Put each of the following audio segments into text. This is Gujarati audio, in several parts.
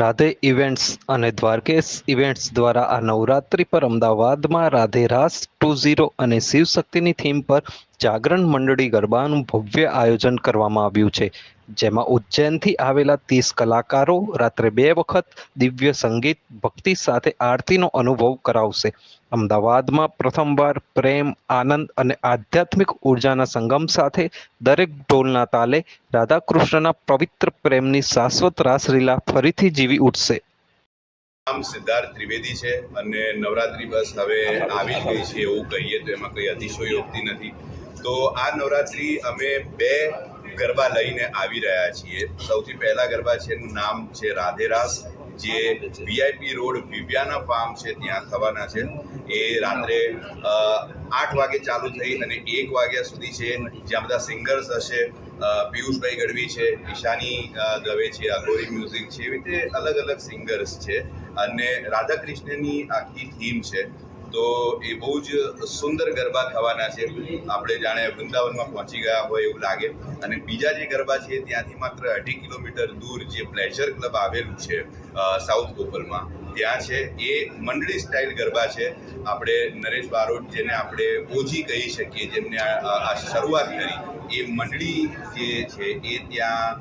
રાધે ઇવેન્ટ્સ અને દ્વારકેશ ઇવેન્ટ્સ દ્વારા આ નવરાત્રી પર અમદાવાદમાં રાધે રાસ 2.0 અને શિવશક્તિની થીમ પર જાગરણ મંડળી ગરબાનું ભવ્ય આયોજન કરવામાં આવ્યું છે, જેમાં ઉજ્જૈનથી આવેલા 30 કલાકારો રાત્રે 2 વખત દિવ્ય સંગીત ભક્તિ સાથે આરતીનો અનુભવ કરાવશે. અમદાવાદમાં પ્રથમવાર પ્રેમ, આનંદ અને આધ્યાત્મિક ઉર્જાના સંગમ સાથે દરેક ઢોલના તાલે રાધાકૃષ્ણના પવિત્ર પ્રેમની શાશ્વત રાસલીલા ફરીથી જીવી ઉઠશે. નામ સિદ્ધાર્થ ત્રિવેદી છે અને નવરાત્રી બસ હવે આવી જ ગઈ છે એવું કહીએ તો એમાં કંઈ અતિશયોક્તિ નથી. તો આ નવરાત્રી અમે 2 ગરબા લઈને આવી રહ્યા છીએ. સૌથી પહેલા ગરબા છે એનું નામ છે રાધે રાસ, જે VIP રોડ વિવ્યાના ફાર્મ છે ત્યાં થવાના છે. એ રાત્રે 8 વાગે ચાલુ થઈ અને 1 વાગ્યા સુધી છે, જ્યાં બધા સિંગર્સ હશે. પિયુષભાઈ ગઢવી છે, ઈશાની દવે છે, અઘોરી મ્યુઝિક છે, એવી રીતે અલગ અલગ સિંગર્સ છે અને રાધાકૃષ્ણની આખી થીમ છે. તો એ બહુ જ સુંદર ગરબા થવાના છે. આપણે જાણે વૃંદાવનમાં પહોંચી ગયા હોય એવું લાગે. અને બીજા જે ગરબા છે ત્યાંથી માત્ર 2.5 કિલોમીટર દૂર જે પ્લેઝર ક્લબ આવેલું છે સાઉથ કોપલમાં, ત્યાં છે. એ મંડળી સ્ટાઇલ ગરબા છે. આપણે નરેશ બારોટ, જેને આપણે ઓજી કહી શકીએ, જેમને આ શરૂઆત કરી, એ મંડળી જે છે એ ત્યાં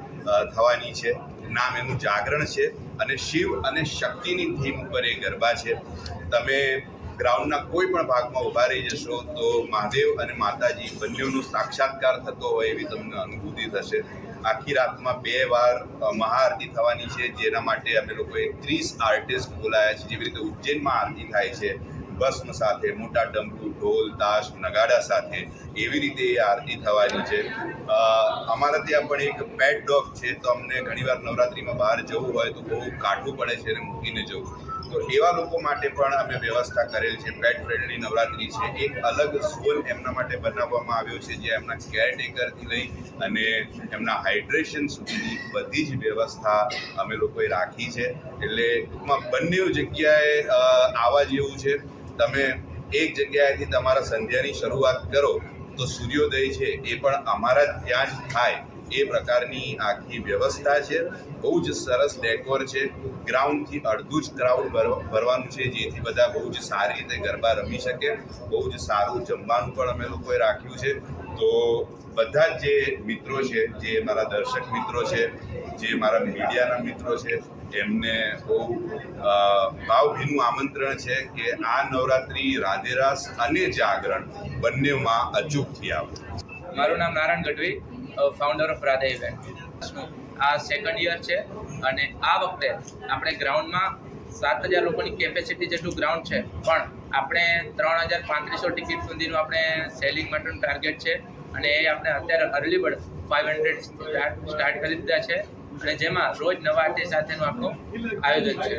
થવાની છે. નામ એનું જાગરણ છે અને શિવ અને શક્તિની થીમ ઉપર એ ગરબા છે. તમે ગ્રાઉન્ડના કોઈ પણ ભાગમાં ઊભા રહી જશો તો મહાદેવ અને માતાજી બંનેનો સાક્ષાત્કાર થતો હોય એવી તમને અનુભૂતિ થશે. આખી રાતમાં 2 વાર મહાઆરતી થવાની છે, જેના માટે અમે લોકોએ 30 આર્ટિસ્ટ બોલાયા છે. જેવી રીતે ઉજ્જૈનમાં આરતી થાય છે ભસ્મ સાથે, મોટા ડમરૂ, ઢોલ, તાશ, નગાડા સાથે, એવી રીતે એ આરતી થવાની છે. અમારા ત્યાં પણ એક પેટ ડોગ છે, તો અમને ઘણીવાર નવરાત્રિમાં બહાર જવું હોય તો બહુ કાઠું પડે છે અને મૂકીને જવું. તો એવા લોકો માટે પણ અમે વ્યવસ્થા કરેલ છે. પેટ ફ્રેન્ડલી નવરાત્રી છે. એક અલગ ઝોન એમના માટે બનાવવામાં આવ્યો છે, જે એમના કેરટેકરથી લઈ અને એમના હાઇડ્રેશન સુધીની બધી જ વ્યવસ્થા અમે લોકોએ રાખી છે. એટલે ટૂંકમાં બંને જગ્યાએ આવવા જેવું છે. તમે એક જગ્યાએથી તમારા સંધ્યાની શરૂઆત કરો તો સૂર્યોદય છે એ પણ અમારા ત્યાં જ થાય એ પ્રકારની આખી વ્યવસ્થા છે. બહુ જ સરસ ડેકોર છે. ગ્રાઉન્ડથી અડધું જ ક્રાઉડ ભરવાનું છે, જેથી બધા બહુ જ સારી રીતે ગરબા રમી શકે. બહુ જ સારું જમવાનું પણ અમે લોકોએ રાખ્યું છે. તો બધા જ જે મિત્રો છે, જે મારા દર્શક મિત્રો છે, જે મારા મીડિયાના મિત્રો છે, એમને બહુ ભાવભીનું આમંત્રણ છે કે આ નવરાત્રી રાધે રાસ અને જાગરણ બંનેમાં અચૂકથી આવો. મારું નામ Narayan Gadhvi, founder of Radhe event. આ 2nd યર છે અને આ વખતે આપણે ગ્રાઉન્ડમાં 7,000 લોકોની કેપેસિટી જેટલું ગ્રાઉન્ડ છે, પણ આપણે 3,3500 ટિકિટ સુધીનું આપણે સેલિંગ માટેનું ટાર્ગેટ છે. અને એ આપણે અત્યારે અર્લી બર્ડ 500 સ્ટાર્ટ કરી દીધા છે અને જેમાં રોજ નવા આર્ટિસ્ટ સાથેનું આપણું આયોજન છે.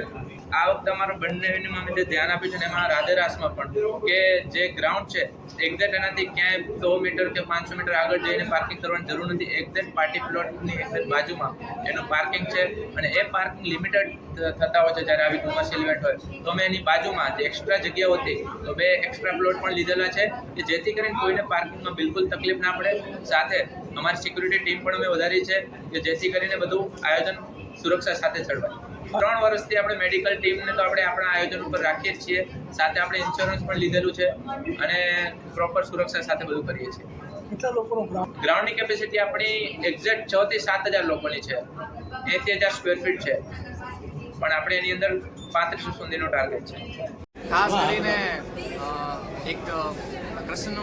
આ વખતે અમારું બંનેનું અમે જે ધ્યાન આપ્યું છે ને એમાં રાધે રાસમાં પણ કે જે ગ્રાઉન્ડ છે એક્ઝેક્ટ એનાથી ક્યાંય 100 મીટર કે 500 મીટર આગળ જઈને પાર્કિંગ કરવાની જરૂર નથી. એક્ઝેક્ટ પાર્ટી પ્લોટની એક્ઝેક્ટ બાજુમાં એનું પાર્કિંગ છે અને એ પાર્કિંગ લિમિટેડ થતા હોય છે જ્યારે આવી કોમર્શિયલ ઇવેન્ટ હોય. તો અમે એની બાજુમાં જે એક્સ્ટ્રા જગ્યાઓ હતી તો 2 એક્સ્ટ્રા પ્લોટ પણ લીધેલા છે કે જેથી કરીને કોઈને પાર્કિંગમાં બિલકુલ તકલીફ ના પડે. સાથે અમારી સિક્યુરિટી ટીમ પણ અમે વધારી છે કે જેથી કરીને બધું આયોજન સુરક્ષા સાથે ચડવાય. 3 વર્ષથી આપણે મેડિકલ ટીમને તો આપણે આપણા આયોજન ઉપર રાખીએ જ છીએ. સાથે આપણે ઇન્સ્યોરન્સ પણ લીધેલું છે અને પ્રોપર સુરક્ષા સાથે બધું કરીએ છીએ. ગ્રાઉન્ડની કેપેસિટી આપણી એક્ઝેક્ટ 6,000 થી 7,000 લોકોની છે. 80,000 સ્ક્વેર ફીટ છે, પણ આપણે એની અંદર 3500 સુધીનો ટાર્ગેટ છે. ખાસ કરીને એક કૃષ્ણ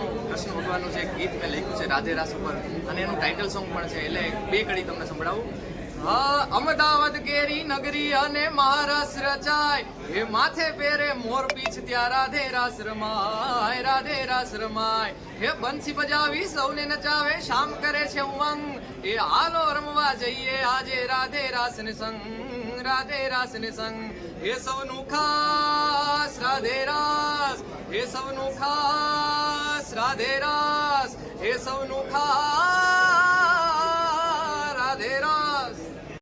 ભગવાનનું જે ગીત મેં લખ્યું છે રાધે રાસ ઉપર, અને એનું ટાઇટલ સોંગ પણ છે, એટલે 2 કડી તમને સંભળાવું. અમદાવાદ કેરી નગરી અને મહારાષ્ટ્ર રચાય, એ માથે પહેરે મોર પીછ ત્યાં રાધે રાસ રમાય, રાધે રાસ રમાય. હે બંસી બજાવી સૌને નચાવે, શામ કરે છે ઉમંગ, એ હાલો રમવા જઈએ આજે રાધે રાસ ને સંગ, રાધે રાસ ને સંગ. એ સૌનું ખાસ રાધે રાસ, એ સૌનું ખાસ રાધે રાસ, એ સૌનું ખાસ